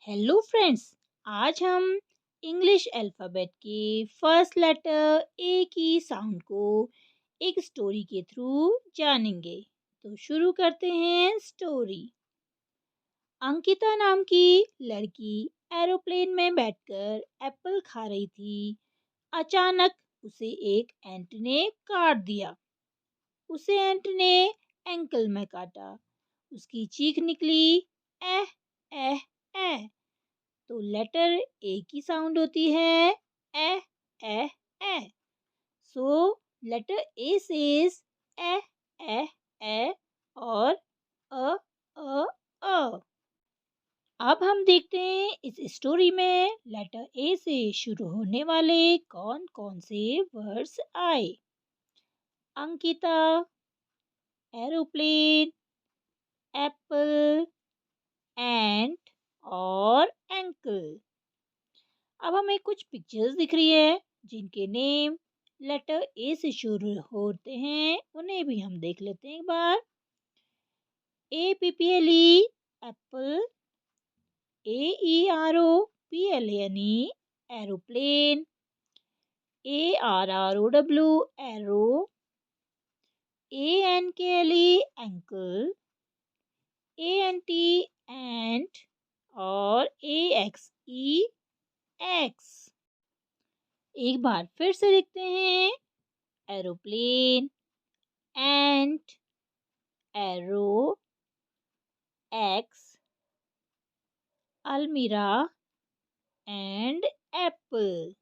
Hello friends. आज हम English alphabet के फर्स्ट लेटर ए की साउंड को एक स्टोरी के थ्रू जानेंगे। तो शुरू करते हैं स्टोरी। अंकिता नाम की लड़की एरोप्लेन में बैठकर एप्पल खा रही थी। अचानक उसे एक एंट ने काट दिया। उसे एंट ने एंकल में काटा। उसकी चीख निकली, एह एह एह। तो लेटर ए की साउंड होती है ए ए ए। सो लेटर ए सेज ए ए ए और अ अ अ। अब हम देखते हैं इस स्टोरी में लेटर ए से शुरू होने वाले कौन कौन से वर्ड्स आए। अंकिता, एरोप्लेन, एप्पल, एंट और एंकल। अब हमें कुछ पिक्चर्स दिख रही है जिनके नेम लेटर ए से शुरू होते हैं, उन्हें भी हम देख लेते हैं एक बार। APPLE Apple, AEROPLANE aeroplane, ARROW arrow, ANKLE ankle, ANT एंट और AXE एक्स। एक बार फिर से देखते हैं। Aeroplane, ant, arrow, axe, almirah and apple।